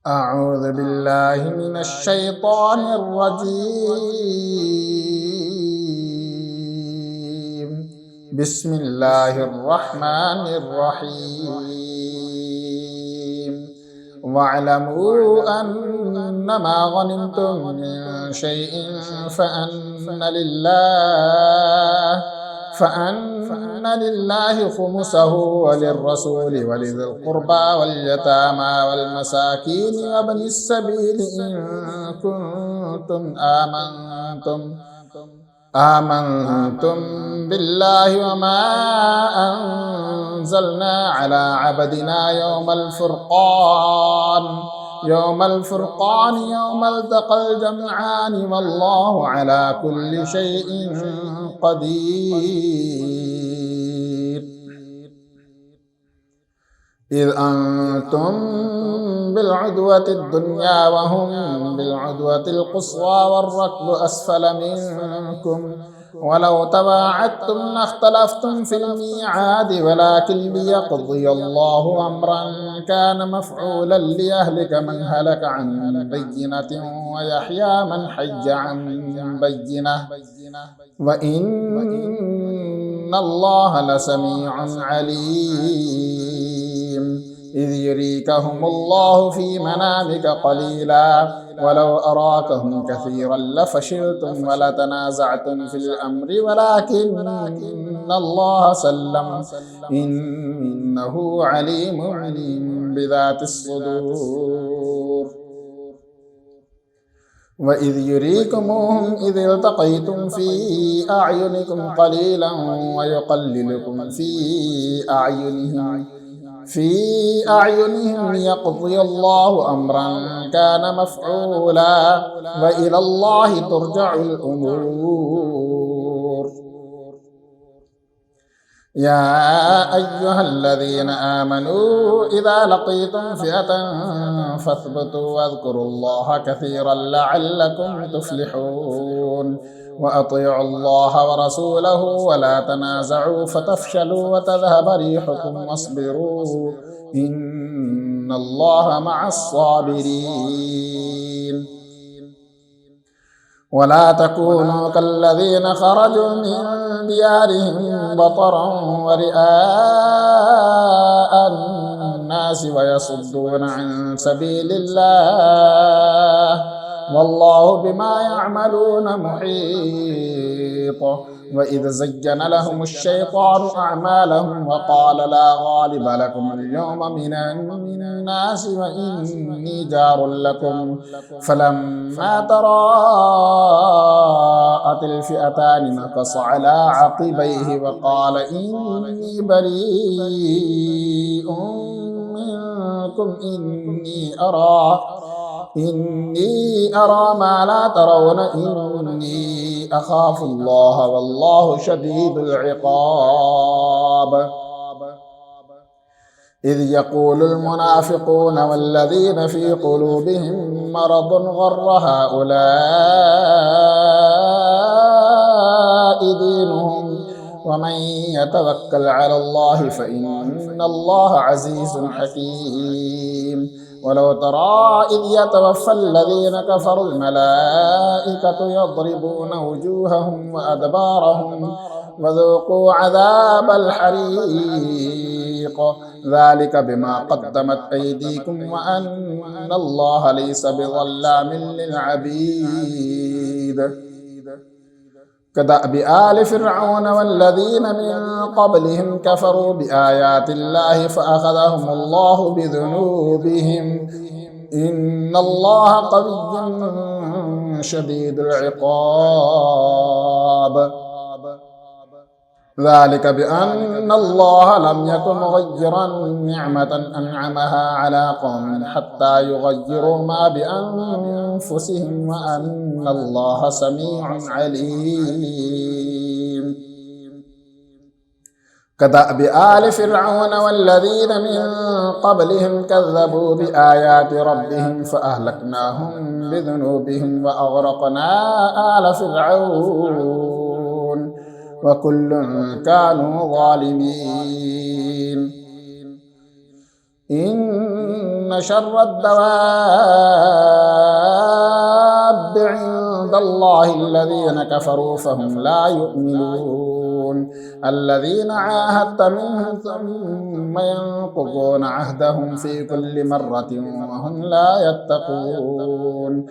أعوذ بالله من الشيطان الرجيم. بسم الله الرحمن الرحيم. واعلموا أنما غنمتم من شيء فأن لله خمسه وللرسول ولذي القربى واليتامى والمساكين وابن السبيل إن كنتم آمنتم بالله وما أنزلنا على عبدنا يوم الفرقان يوم التقى الجمعان والله على كل شيء قدير. إذ أنتم بالعدوة الدنيا وهم بالعدوة القصوى والركب أسفل منكم ولو تواعدتم لاختلفتم في الميعاد ولكن ليقضي الله أمرا كان مفعولا ليهلك من هلك عن بينة ويحيى من حج عن بينة وإن الله لسميع عليم. إذ يريكهم الله في منامك قليلا ولو أراكهم كثيرا لفشلتم ولتنازعتم في الأمر ولكن الله سلم إنه عليم بذات الصدور. وإذ يريكموهم إذ التقيتم في أعينكم قليلا ويقللكم في أعينهم ليقضي الله أمرا كان مفعولا وإلى الله ترجع الأمور. يا أيها الذين آمنوا إذا لقيتم فئة فاثبتوا واذكروا الله كثيرا لعلكم تفلحون. وأطيعوا الله ورسوله ولا تنازعوا فتفشلوا وتذهب ريحكم واصبروا إن الله مع الصابرين. ولا تكونوا كالذين خرجوا من ديارهم بطرا ورئاء الناس ويصدون عن سبيل الله والله بما يعملون محيط. وإذ زين لهم الشيطان أعمالهم وقال لا غالب لكم اليوم من الناس وإني جار لكم فلما تراءت الفئتان نكص على عقبيه وقال إني بريء منكم إني أرى ما لا ترون إني أخاف الله والله شديد العقاب. إذ يقول المنافقون والذين في قلوبهم مرض غر هؤلاء دينهم ومن يتوكل على الله فإن الله عزيز حكيم. ولو ترى إذ يتوفى الذين كفروا الملائكة يضربون وجوههم وأدبارهم وذوقوا عذاب الحريق ذلك بما قدمت أيديكم وأن الله ليس بظلام للعبيد. كدأب آل فرعون والذين من قبلهم كفروا بآيات الله فأخذهم الله بذنوبهم إن الله قوي شديد العقاب. ذلك بأن الله لم يكن مغيرا نعمة أنعمها على قوم حتى يغيروا ما بأنفسهم وأن الله سميع عليم. كدأب آل فرعون والذين من قبلهم كذبوا بآيات ربهم فأهلكناهم بذنوبهم وأغرقنا آل فرعون وكل كانوا ظالمين. إن إن شر الدواب عند الله الذين كفروا فهم لا يؤمنون الذين عاهدت منهم ثم ينقضون عهدهم في كل مرة وهم لا يتقون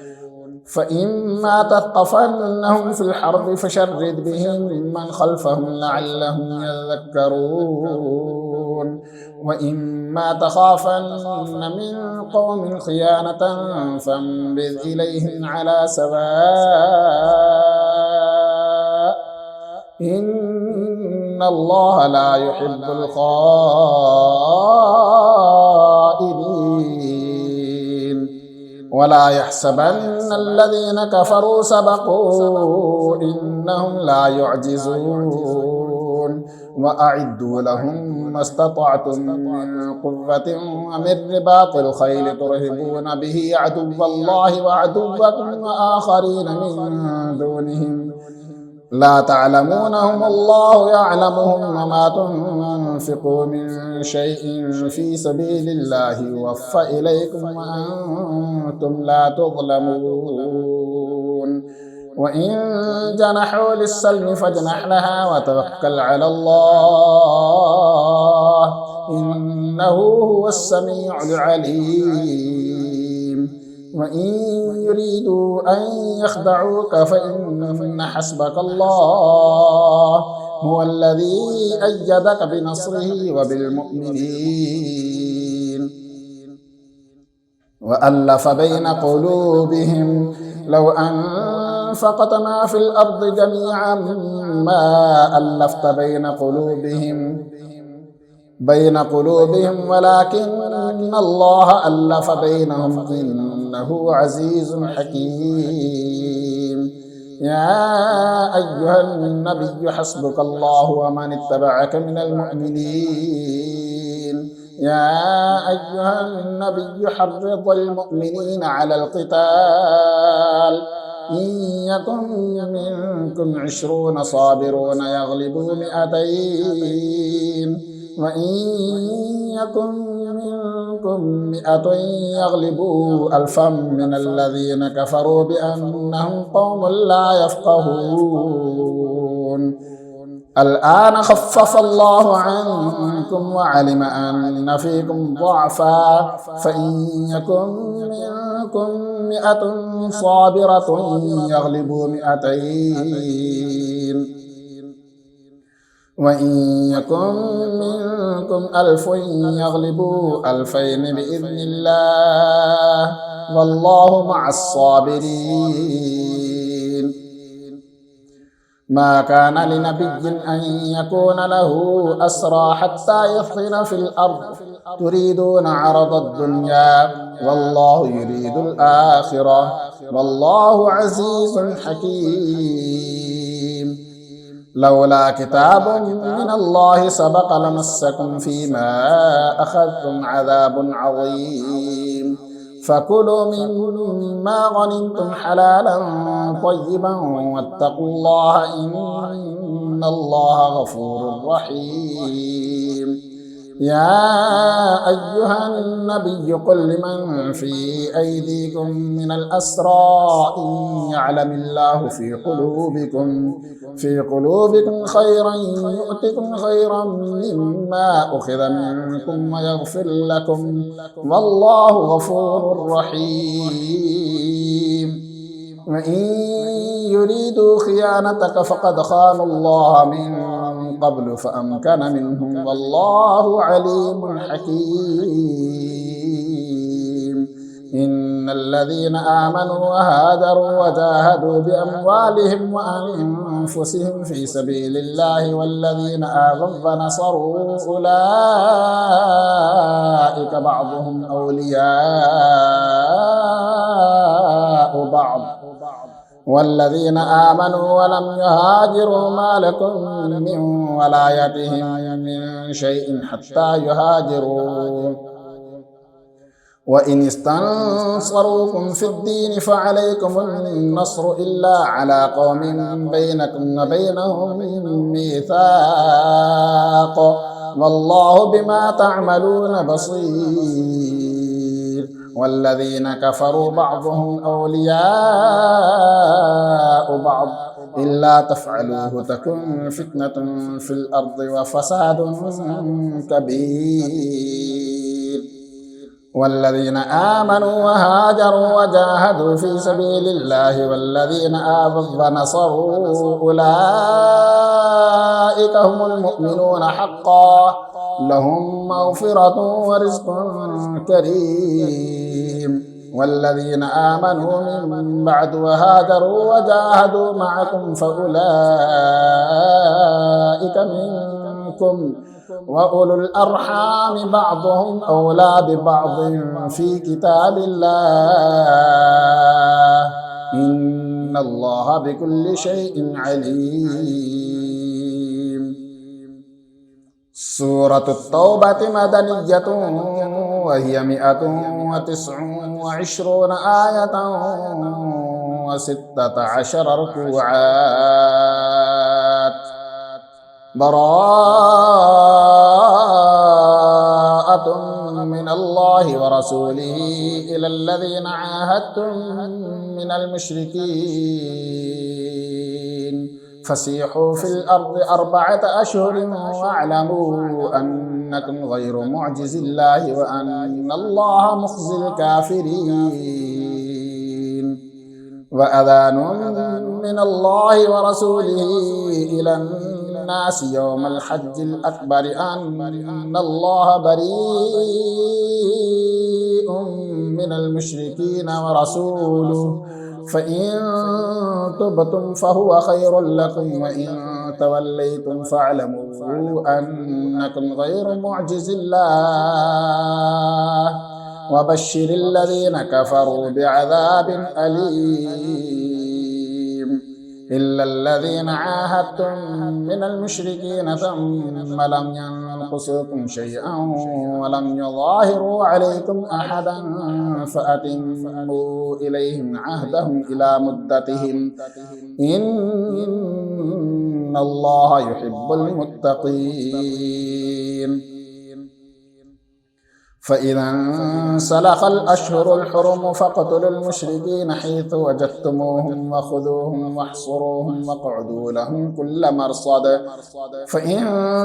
فإما تثقفنهم في الحرب فشرد بهم من خلفهم لعلهم يذكرون وإما تخافن من قوم خيانة فانبذ إليهم على سواء إن الله لا يحب الخائنين ولا يحسبن الذين كفروا سبقوا إنهم لا يعجزون وأعدوا لهم ما استطعتم من قوة ومن رباط الخيل ترهبون به عدو الله وعدوكم وآخرين من دونهم لا تعلمونهم الله يعلمهم وما تنفقوا من شيء في سبيل الله يوفى إليكم وأنتم لا تظلمون وإن جنحوا للسلم فاجنح لها وتوكل على الله إنه هو السميع العليم وإن يريدوا أن يخدعوك فإن حسبك الله هو الذي أيدك بنصره وبالمؤمنين وألف بين قلوبهم لو أنفقت ما في الأرض جميعا ما ألفت بين قلوبهم ولكن الله ألف بينهم إنه عزيز حكيم يا أيها النبي حسبك الله ومن اتبعك من المؤمنين يا أيها النبي حرض المؤمنين على القتال إن يكن منكم 20 صابرون يغلبوا 200 وإن يكن منكم 100 يغلبوا 1000 من الذين كفروا بأنهم قوم لا يفقهون الآن خفف الله عنكم وعلم أن فيكم ضعفا فإن يكن منكم 100 صابرة يغلبوا 200 وإن يكن منكم 1000 يغلبوا 2000 بإذن الله والله مع الصابرين ما كان لنبي أن يكون له أسرى حتى يثخن في الأرض تريدون عرض الدنيا والله يريد الآخرة والله عزيز حكيم لولا كتاب من الله سبق لمسكم فيما أخذتم عذاب عظيم فكلوا مما غنمتم حلالا طيبا واتقوا الله إن الله غفور رحيم يا أيها النبي قل لمن في أيديكم من الأسرى إن يعلم الله في قلوبكم خيرا يؤتكم خيرا مما أخذ منكم ويغفر لكم والله غفور رحيم وإن يريدوا خيانتك فقد خانوا الله من قبل فأمكن منهم والله عليم حكيم إن الذين آمنوا وهاجروا وجاهدوا بأموالهم وأنفسهم في سبيل الله والذين آووا ونصروا أولئك بعضهم أولياء بعض والذين آمنوا ولم يهاجروا ما لكم من ولايتهم من شيء حتى يهاجروا وإن استنصروكم في الدين فعليكم النصر إلا على قوم بينكم وبينهم ميثاق والله بما تعملون بصير والذين كفروا بعضهم أولياء بعض إلا تفعلوه تكن فتنة في الأرض وفساد كبير. والذين آمنوا وهاجروا وجاهدوا في سبيل الله والذين آووا ونصروا أولئك هم المؤمنون حقا لهم مغفرة ورزق كريم. والذين آمنوا من بعد وهاجروا وجاهدوا معكم فأولئك منكم وأولو الأرحام بعضهم أولى ببعض في كتاب الله إن الله بكل شيء عليم. سورة التوبة مدنية وهي 129 آية و16 ركوعات. براءة من الله ورسوله إلى الذين عاهدتم من المشركين فسيحوا في الأرض 4 أشهر واعلموا أنكم غير معجز الله وأن الله مخزي الكافرين. وأذان من الله ورسوله إلى الناس يوم الحج الأكبر أن الله بريء من المشركين ورسوله فإن تبتم فهو خير لكم وإن توليتم فاعلموا أنكم غير معجز الله وبشر الذين كفروا بعذاب أليم. إلا الذين عاهدتم من المشركين ثم لم ينقصوكم شيئا ولم يظاهروا عليكم أحدا فأتموا إليهم عهدهم إلى مدتهم إن الله يحب المتقين. فإذا انسلخ الأشهر الحرم فاقتلوا المشركين حيث وجدتموهم وخذوهم واحصروهم واقعدوا لهم كل مرصد فإن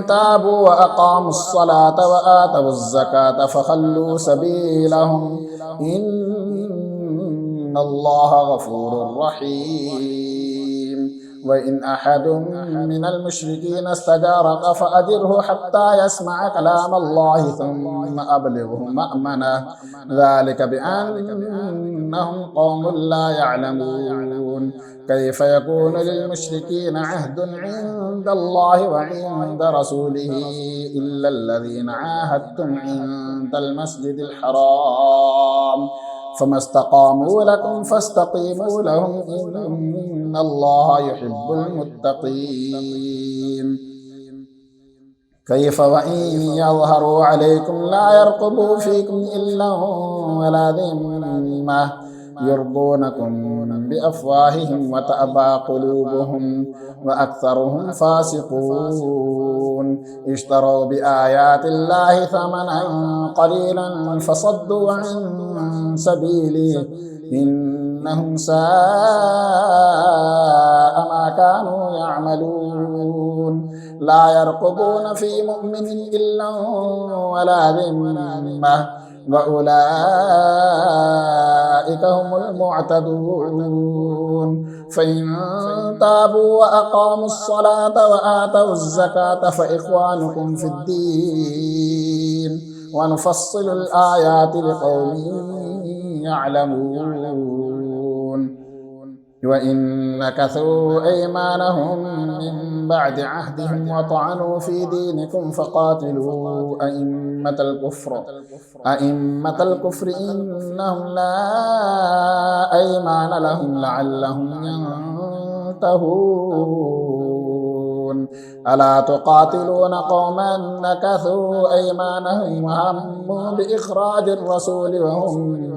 تابوا وأقاموا الصلاة وآتوا الزكاة فخلوا سبيلهم إن الله غفور رحيم. وإن أحد من المشركين استجارك فأجره حتى يسمع كلام الله ثم أبلغه مأمنه ذلك بأنهم قوم لا يعلمون. كيف يكون للمشركين عهد عند الله وعند رسوله إلا الذين عاهدتم عند المسجد الحرام فما استقاموا لكم فاستقيموا لهم إن الله يحب المتقين. كيف وإن يظهروا عليكم لا يرقبوا فيكم إلا ولا ذمة يرضونكم بأفواههم وتأبى قلوبهم وأكثرهم فاسقون. اشتروا بآيات الله ثمنا قليلا فصدوا عن سبيله إنهم ساء ما كانوا يعملون. لا يرقبون في مؤمن إلا ولا ذمة وأولئك هم المعتدون. فإن تابوا وأقاموا الصلاة وآتوا الزكاة فإخوانكم في الدين ونفصل الآيات لقوم يعلمون. وإن نكثوا أيمانهم من بعد عهدهم وطعنوا في دينكم فقاتلوا أئمة الكفر إنهم لا أيمان لهم لعلهم ينتهون. ألا تقاتلون قوما نكثوا أيمانهم وهموا بإخراج الرسول وهم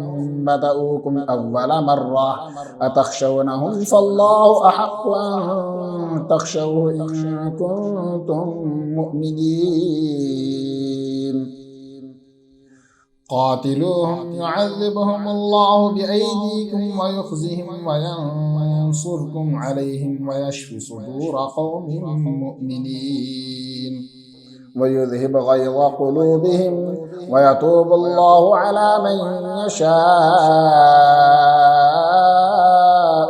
بدؤوكم أول مرة أتخشونهم فالله أحق أن تخشوه إن كنتم مؤمنين. قاتلوهم يعذبهم الله بأيديكم ويخزهم وينصركم عليهم ويشفي صدور قوم مؤمنين ويذهب غيظ قلوبهم ويتوب الله على من يشاء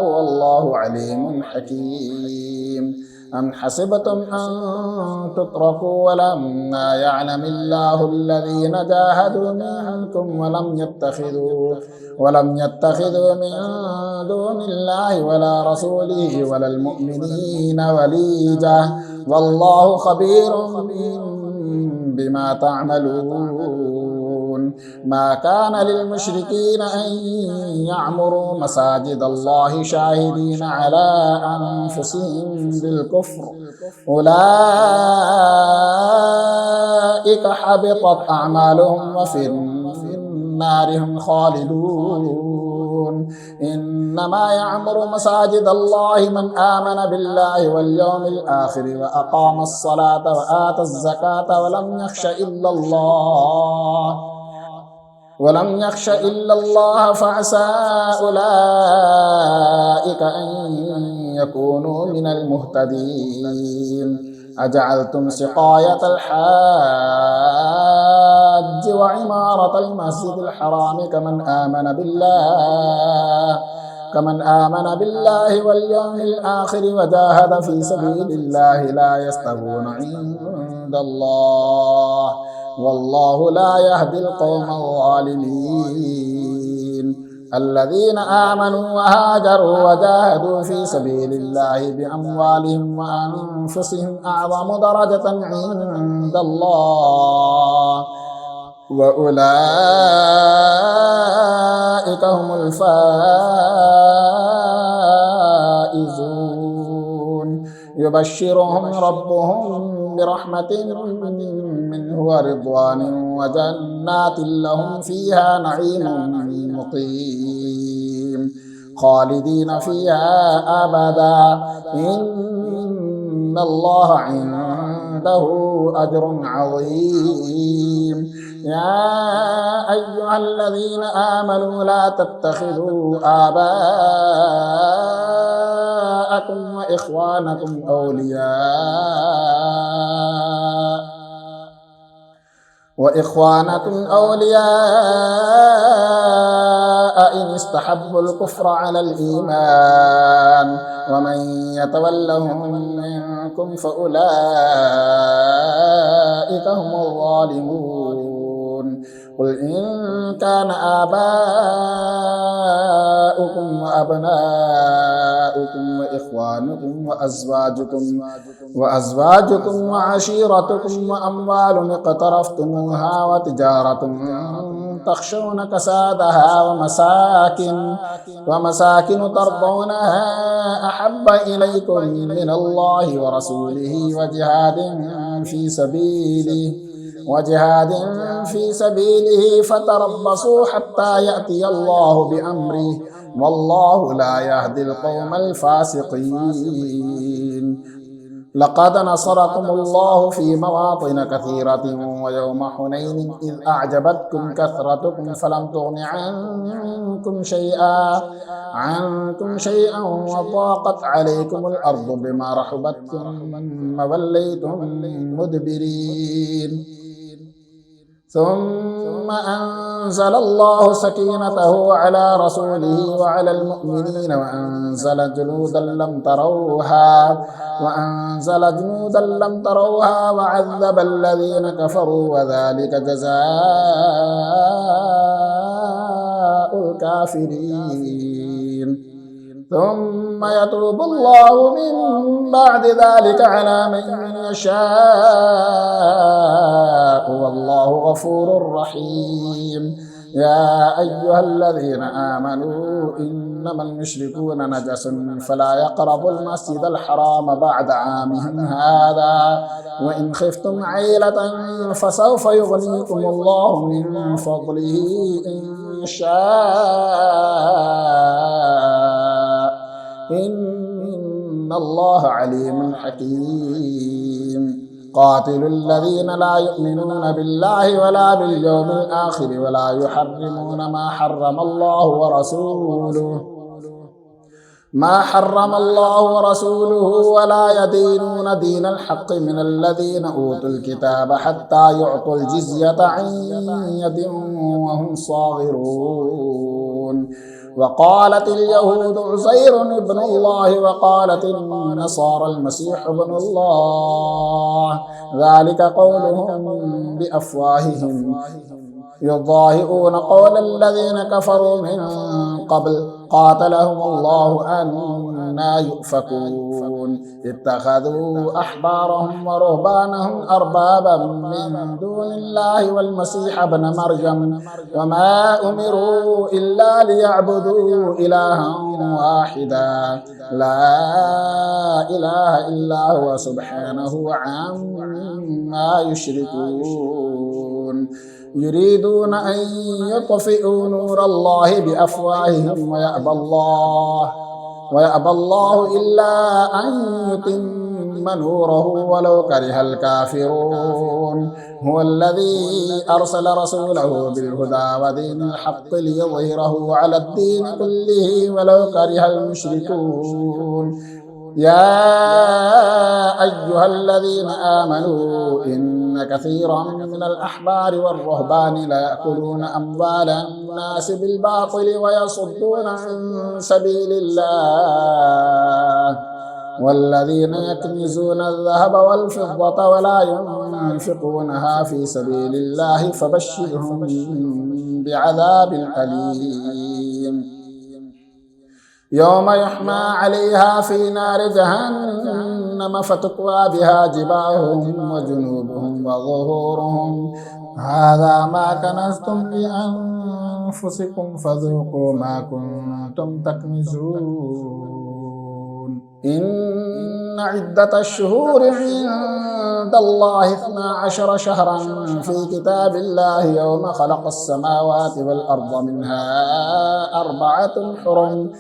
والله عليم حكيم. أم حسبتم أن تتركوا ولما يعلم الله الذين جاهدوا منكم ولم يتخذوا من دون الله ولا رسوله ولا المؤمنين وليجة والله خبير بما تعملون. ما كان للمشركين أن يعمروا مساجد الله شاهدين على أنفسهم بالكفر أولئك حبطت أعمالهم وفي النار هم خالدون. إنما يعمر مساجد الله من آمن بالله واليوم الآخر وأقام الصلاة وآتى الزكاة ولم يخش إلا الله فعسى أولئك أن يكونوا من المهتدين. أجعلتم سقاية الحاج وعمارة المسجد الحرام كمن آمن بالله واليوم الآخر وجاهد في سبيل الله لا يستوون عند الله والله لا يهدي القوم الظالمين. الذين آمنوا وهاجروا وجاهدوا في سبيل الله بأموالهم وأنفسهم أعظم درجة عند الله وأولئك هم الفائزون. يبشرهم ربهم برحمة منه ورضوان وجنات لهم فيها نعيم مقيم خالدين فيها أبدا إن الله عنده أجر عظيم. يا أيها الذين آمنوا لا تتخذوا آباءكم وإخوانكم أولياء إن استحبوا الكفر على الإيمان ومن يتولهم منكم فأولئك هم الظالمون. قل إن كان آباؤكم وأبناؤكم وإخوانكم وأزواجكم وعشيرتكم وأموال اقترفتموها وتجارة تخشون كسادها ومساكن ترضونها أحب إليكم من الله ورسوله وجهاد في سبيله فتربصوا حتى يأتي الله بأمره والله لا يهدي القوم الفاسقين. لقد نصركم الله في مواطن كثيرة ويوم حنين إذ أعجبتكم كثرتكم فلم تغن عنكم شيئا وضاقت عليكم الأرض بما رحبت ثم وليتم مدبرين. ثم أنزل الله سكينته على رسوله وعلى المؤمنين وأنزل جنودا لم تروها وعذب الذين كفروا وذلك جزاء الكافرين. ثم يتوب الله من بعد ذلك على من يشاء والله غفور رحيم. يا أيها الذين آمنوا إنما المشركون نجس فلا يقربوا المسجد الحرام بعد عامهم هذا وإن خفتم عيلة فسوف يغنيكم الله من فضله إن شاء إن الله عليم حكيم. قاتلوا الذين لا يؤمنون بالله ولا باليوم الآخر ولا يحرمون ما حرم الله ورسوله ولا يدينون دين الحق من الذين أوتوا الكتاب حتى يعطوا الجزية عن يد وهم صاغرون. وقالت اليهود عزير ابن الله وقالت النصارى المسيح ابن الله، ذلك قولهم بأفواههم يضاهئون قول الذين كفروا من قبل قاتلهم الله أنى يؤفكون. اتخذوا أحبارهم ورهبانهم أربابا من دون الله والمسيح ابن مريم وما أمروا إلا ليعبدوا إلها واحدا لا إله إلا هو سبحانه عما يشركون. يريدون أن يطفئوا نور الله بأفواههم ويأبى الله إلا أن يتم نوره ولو كره الكافرون. هو الذي أرسل رسوله بالهدى ودين الحق ليظهره على الدين كله ولو كره المشركون. يا أيها الذين آمنوا إن كثيرا من الأحبار والرهبان ليأكلون أموال الناس بالباطل ويصدون عن سبيل الله والذين يكنزون الذهب والفضة ولا ينفقونها في سبيل الله فبشرهم بعذاب أليم. يوم يحمى عليها في نار جهنم فتكوى بها جباههم وجنوبهم وظهورهم هذا ما كنزتم لأنفسكم فذوقوا ما كنتم تكنزون. إن عدة الشهور عند الله 12 شهرا في كتاب الله يوم خلق السماوات والأرض منها 4 حرم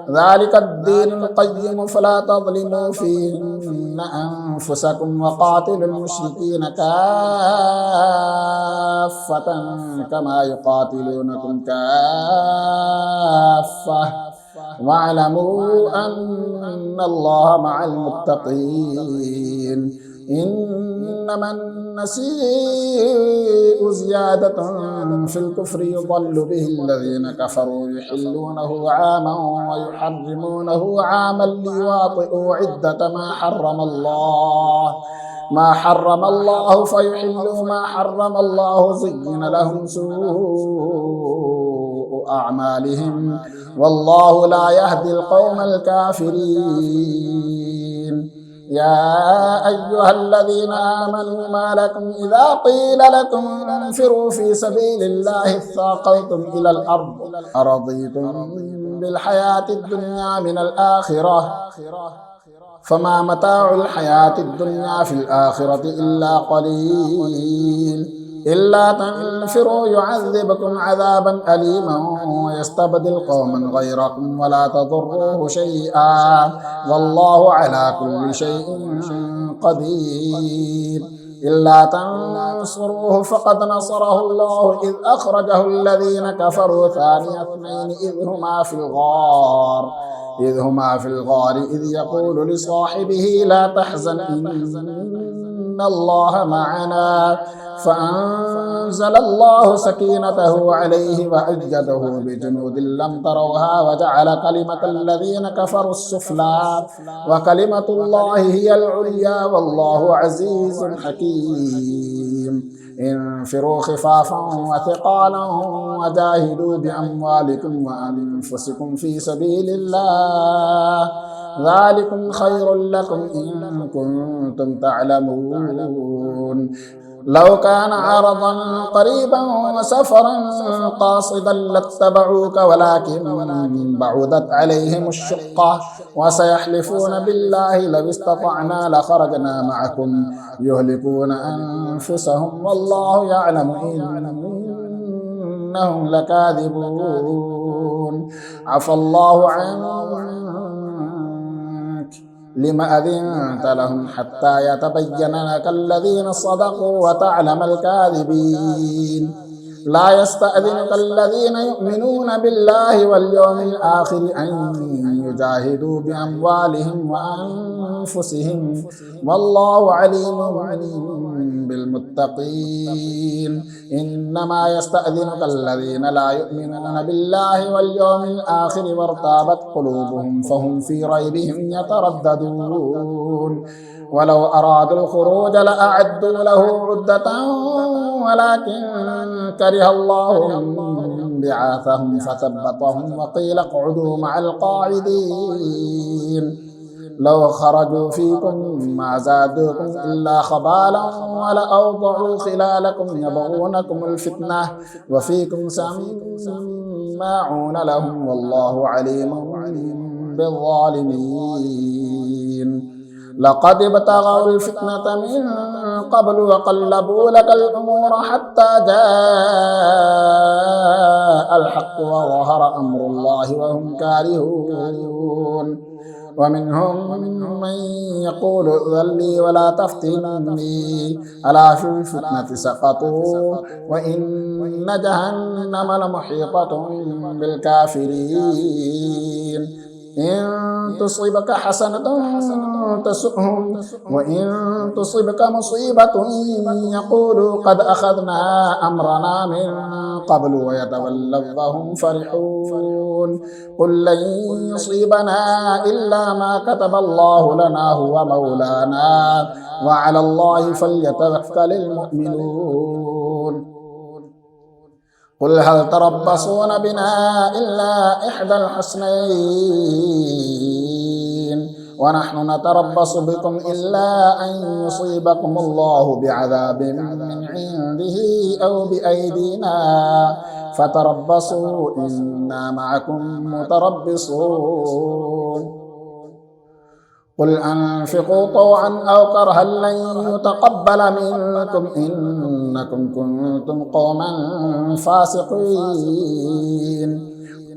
ذلك الدين القيم فلا تظلموا فيهن أنفسكم وقاتلوا المشركين كافة كما يقاتلونكم كافة واعلموا أن الله مع المتقين. إنما النسيء زيادة في الكفر يضل به الذين كفروا يحلونه عاما ويحرمونه عاما ليواطئوا عدة ما حرم الله فيحلوا ما حرم الله زين لهم سوء أعمالهم والله لا يهدي القوم الكافرين. يا أيها الذين آمنوا ما لكم إذا قيل لكم انفروا في سبيل الله اثاقلتم إلى الأرض أرضيتم بالحياة الدنيا من الآخرة فما متاع الحياة الدنيا في الآخرة إلا قليل. إلا تنفروا يعذبكم عذابا أليما ويستبدل قوما غيركم ولا تضروه شيئا والله على كل شيء قدير. إلا تنصروه فقد نصره الله إذ أخرجه الذين كفروا ثاني اثنين إذ هما في الغار إذ يقول لصاحبه لا تحزن إن الله معنا فأنزل الله سكينته عليه وأيده بجنود لم تروها وجعل كلمة الذين كفروا السفلى وكلمة الله هي العليا والله عزيز حكيم. انفروا خفافا وثقالا وجاهدوا بأموالكم وأنفسكم في سبيل الله ذلكم خير لكم إن كنتم تعلمون. لو كان عرضا قريبا وسفرا قاصدا لاتبعوك ولكن بعدت عليهم الشقة وسيحلفون بالله لو استطعنا لخرجنا معكم يهلكون أنفسهم والله يعلم إنهم لكاذبون. عفى الله عنك لم أذنت لهم حتى يتبين لك الذين صدقوا وتعلم الكاذبين لا يستأذنك الذين يؤمنون بالله واليوم الآخر أن يجاهدوا بأموالهم وأنفسهم والله عليم بالمتقين إنما يستأذنك الذين لا يؤمنون بالله واليوم الآخر وارتابت قلوبهم فهم في ريبهم يترددون ولو أرادوا الخروج لأعدوا له عدة ولكن كره الله بعاثهم فثبطهم وقيل اقعدوا مع القاعدين لو خرجوا فيكم ما زادوكم إلا خبالا ولأوضعوا خلالكم يبغونكم الفتنة وفيكم سماعون لهم والله عليم بالظالمين لقد ابتغوا الفتنة من قبل وقلبوا لك الأمور حتى جاء الحق وظهر أمر الله وهم كارهون ومنهم من يقول ائذن لي ولا تفتني ألا في الفتنة سقطوا وإن جهنم لمحيطة بالكافرين إن تصبك حسنة تسؤهم وإن تصبك مصيبة يقولوا قد أخذنا أمرنا من قبل ويتولوا وهم فرحون قل لن يصيبنا إلا ما كتب الله لنا هو مولانا وعلى الله فليتوكل المؤمنون قل هل تربصون بنا إلا إحدى الحسنين ونحن نتربص بكم إلا أن يصيبكم الله بعذاب من عنده أو بأيدينا فتربصوا إنا معكم متربصون قل أنفقوا طوعا أو كرها لن يتقبل منكم إنكم كنتم قوما فاسقين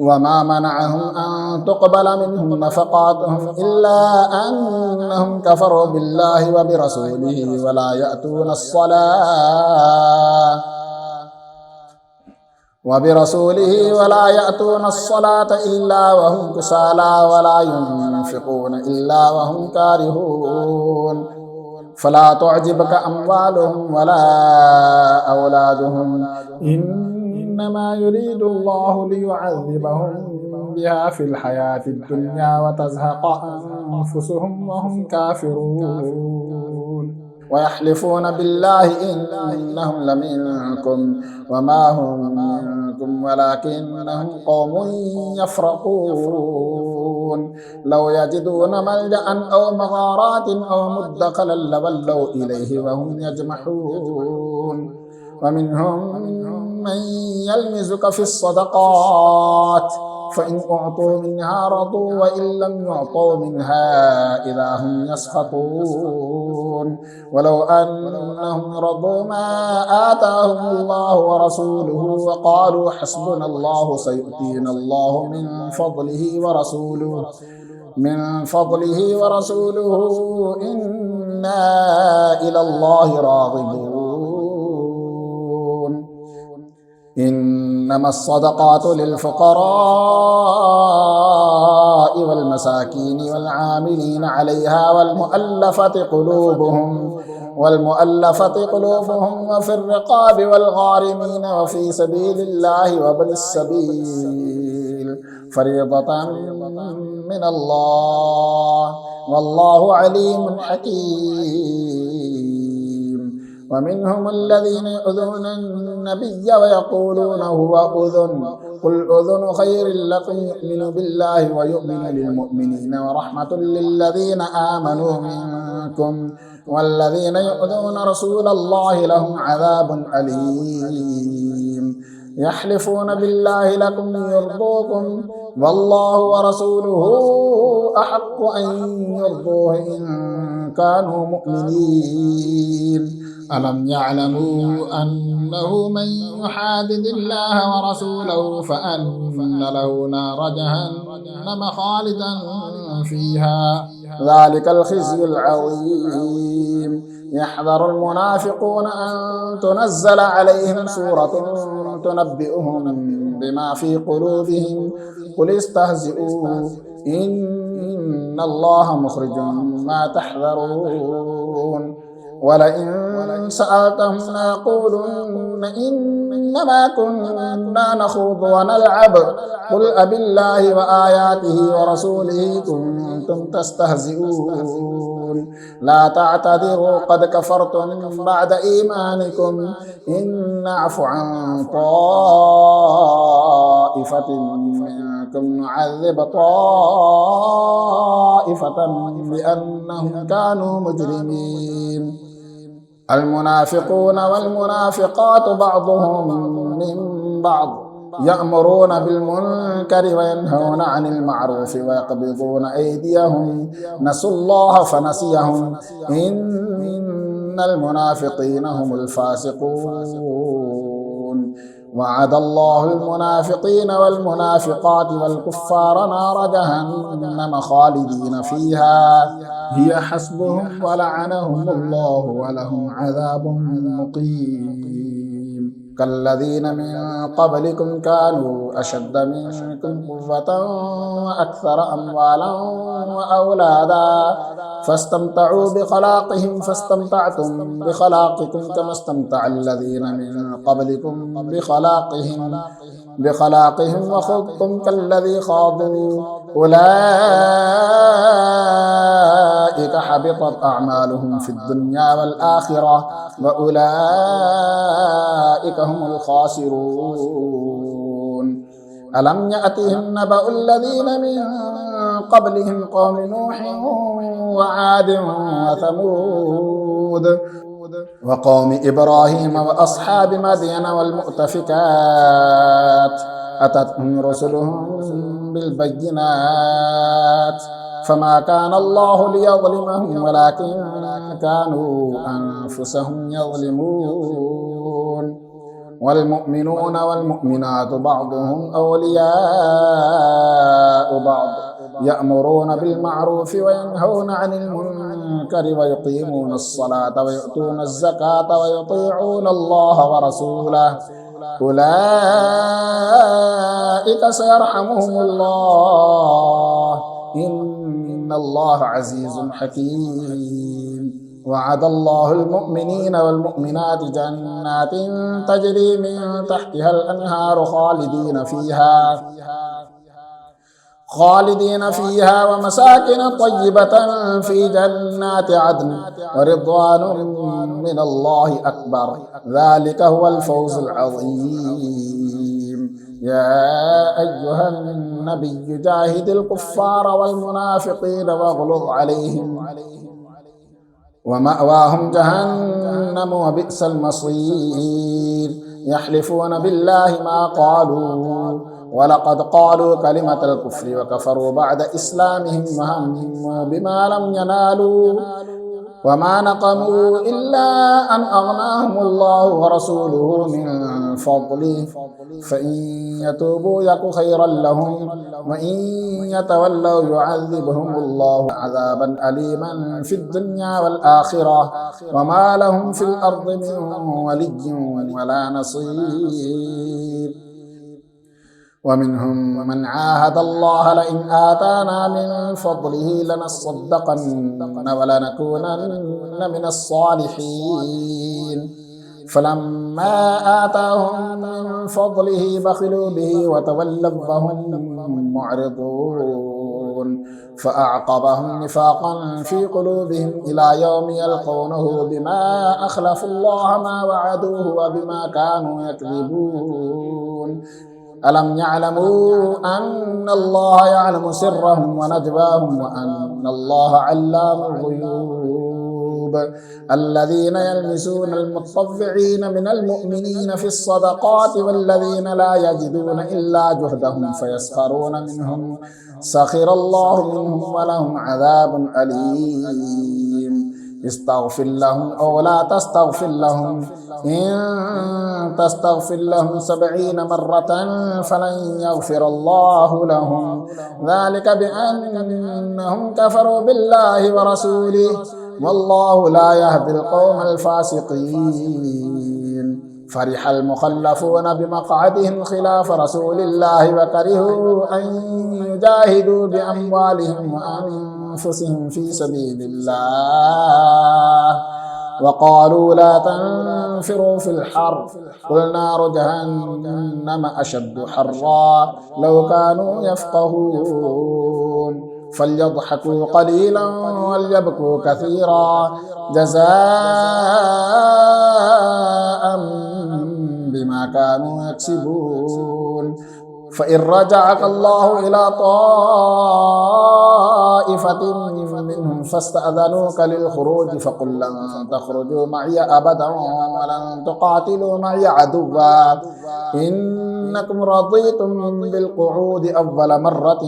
وما منعهم أن تقبل منهم نفقاتهم إلا أنهم كفروا بالله وبرسوله ولا يأتون الصلاة إلا وهم كسالى ولا ينفقون إلا وهم كارهون فلا تعجبك أموالهم ولا أولادهم إنما يريد الله ليعذبهم بها في الحياة الدنيا وتزهق أنفسهم وهم كافرون ويحلفون بالله إنهم لمنكم وما هم منكم ولكنهم قوم يفرقون لو يجدون ملجأ أو مغارات أو مدخلا لولوا إليه وهم يجمحون ومنهم من يلمزك في الصدقات فإن أعطوا منها رضوا وإن لم يعطوا منها إذا هم يسخطون ولو أنهم رضوا ما آتاهم الله ورسوله وقالوا حسبنا الله سيؤتينا الله من فضله ورسوله إنا إلى الله راغبون إنما الصدقات للفقراء والمساكين والعاملين عليها والمؤلفة قلوبهم وفي الرقاب والغارمين وفي سبيل الله وابن السبيل فريضة من الله والله عليم حكيم ومنهم الذين يؤذون النبي ويقولون هو أذن قل أذن خير لكم يؤمن بالله ويؤمن للمؤمنين ورحمة للذين آمنوا منكم والذين يؤذون رسول الله لهم عذاب أليم يحلفون بالله لكم يرضوكم والله ورسوله أحق أن يرضوه إن كانوا مؤمنين ألم يعلموا أنه من يحادد الله ورسوله فأن له نار جهنم خالدا فيها ذلك الخزي العظيم يحذر المنافقون أن تنزل عليهم سورة تنبئهم بما في قلوبهم قل استهزئوا إن الله مخرج ما تحذرون ولئن سألتهم ليقولن إنما كنا نخوض ونلعب قل أبالله وآياته ورسوله كنتم تستهزئون لا تعتذروا قد كفرتم بعد إيمانكم إن نعف عن طائفة منكم نعذب طائفة بأنهم كانوا مجرمين المنافقون والمنافقات بعضهم من بعض يأمرون بالمنكر وينهون عن المعروف ويقبضون أيديهم نسوا الله فنسيهم إن المنافقين هم الفاسقون وعد الله المنافقين والمنافقات والكفار نار جهنم خالدين فيها هي حسبهم ولعنهم الله ولهم عذاب مقيم كالذين من قبلكم كانوا أشد منكم قوة وأكثر أموالا وأولادا فاستمتعوا بخلاقهم فاستمتعتم بخلاقكم كما استمتع الذين من قبلكم بخلاقهم وخضتم كالذي خاضوا أولئك حبطت أعمالهم في الدنيا والآخرة وأولئك هم الخاسرون ألم يأتهم نبأ الذين من قبلهم قوم نوح وعاد وثمود وقوم إبراهيم وأصحاب مدين والمؤتفكات أتتهم رسلهم بالبينات فما كان الله ليظلمهم ولكن كانوا أنفسهم يظلمون والمؤمنون والمؤمنات بعضهم أولياء بعض يأمرون بالمعروف وينهون عن المنكر ويقيمون الصلاة ويؤتون الزكاة ويطيعون الله ورسوله أولئك سيرحمهم الله إن الله عزيز حكيم وعد الله المؤمنين والمؤمنات جنات تجري من تحتها الأنهار خالدين فيها ومساكن طيبة في جنات عدن ورضوان من الله أكبر ذلك هو الفوز العظيم يا أيها النبي جاهد الكفار والمنافقين واغلظ عليهم ومأواهم جهنم وبئس المصير يحلفون بالله ما قالوا ولقد قالوا كلمة الكفر وكفروا بعد إسلامهم وهموا بما لم ينالوا وما نقموا إلا أن أغناهم الله ورسوله من فضله فإن يتوبوا يك خيرا لهم وإن يتولوا يعذبهم الله عذابا أليما في الدنيا والآخرة وما لهم في الأرض من ولي ولا نصير ومنهم من عاهد الله لئن آتانا من فضله لنصدقن ولنكونن من الصالحين فلما آتاهم من فضله بخلوا به وتولوا وهم معرضون فأعقبهم نفاقا في قلوبهم إلى يوم يلقونه بما أخلفوا الله ما وعدوه وبما كانوا يكذبون ألم يعلموا أن الله يعلم سرهم ونجواهم وأن الله علام الغيوب الذين يلمسون المتطوعين من المؤمنين في الصدقات والذين لا يجدون إلا جهدهم فيسخرون منهم سخر الله منهم ولهم عذاب أليم استغفر لهم أو لا تستغفر لهم، إن تستغفر لهم 70 مرة فلن يغفر الله لهم، ذلك بأنهم كفروا بالله ورسوله، والله لا يهدي القوم الفاسقين. فرح المخلفون بمقعدهم خلاف رسول الله وكرهوا أن يجاهدوا بأموالهم وأنفسهم في سبيل الله، وقالوا لا تنفروا في الحر، قل نار جهنم أشد حرا لو كانوا يفقهون. فليضحكوا قليلا وليبكوا كثيرا جزاء بما كانوا يكسبون. فإن رجعك الله إلى طائفة منهم فاستأذنوك للخروج فقل لن تخرجوا معي أبدا ولن تقاتلوا معي عدوا، إنكم رضيتم بالقعود أول مرة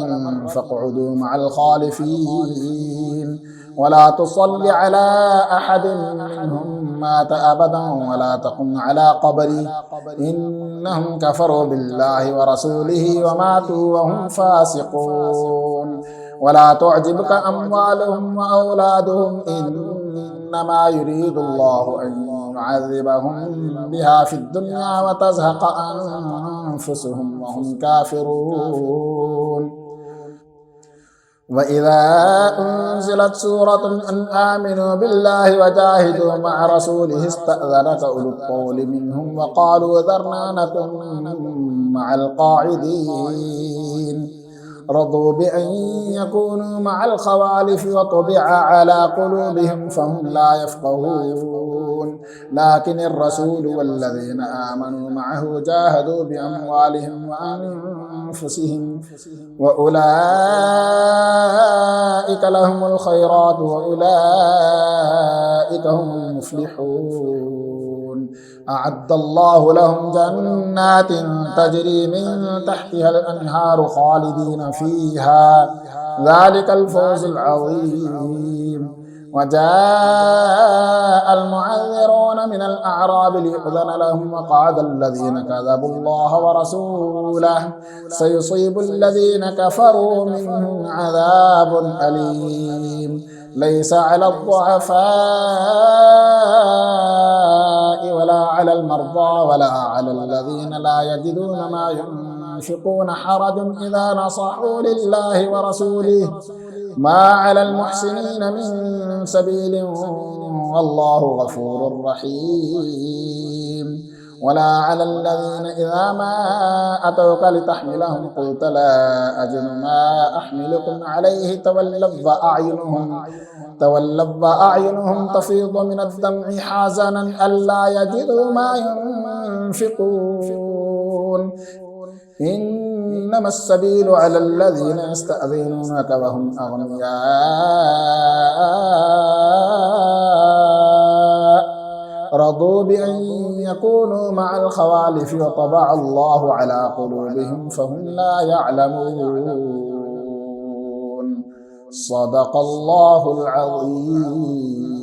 فاقعدوا مع الخالفين، ولا تصل على أحد منهم مات أبدا ولا تقم على قبره، إنهم كفروا بالله ورسوله وماتوا وهم فاسقون. ولا تعجبك أموالهم وأولادهم، إنما يريد الله أن يعذبهم بها في الدنيا وتزهق أنفسهم وهم كافرون. وإذا أنزلت سورة أن آمنوا بالله وجاهدوا مع رسوله استأذنك أولو الطول منهم وقالوا ذرنا نكن مع القاعدين، رضوا بأن يكونوا مع الخوالف وطبع على قلوبهم فهم لا يفقهون. لكن الرسول والذين آمنوا معه جاهدوا بأموالهم وأنفسهم وأولئك لهم الخيرات وأولئك هم المفلحون. أعد الله لهم جنات تجري من تحتها الأنهار خالدين فيها، ذلك الفوز العظيم. وجاء المعذرون من الأعراب ليؤذن لهم وقعد الذين كذبوا الله ورسوله سيصيب الذين كفروا منهم عذاب أليم. ليس على الضعفاء ولا على المرضى ولا على الذين لا يجدون ما ينفقون حرج إذا نصحوا لله ورسوله، ما على المحسنين من سبيل والله غفور رحيم. ولا على الذين إذا ما أتوك لتحملهم قلت لا أجد ما أحملكم عليه تولوا أعينهم تفيض من الدمع حزنا ألا يجدوا ما ينفقون. إنما السبيل على الذين يستأذنونك وهم أغنياء رضوا بأن يكونوا مع الخوالف وطبع الله على قلوبهم فهم لا يعلمون. صدق الله العظيم.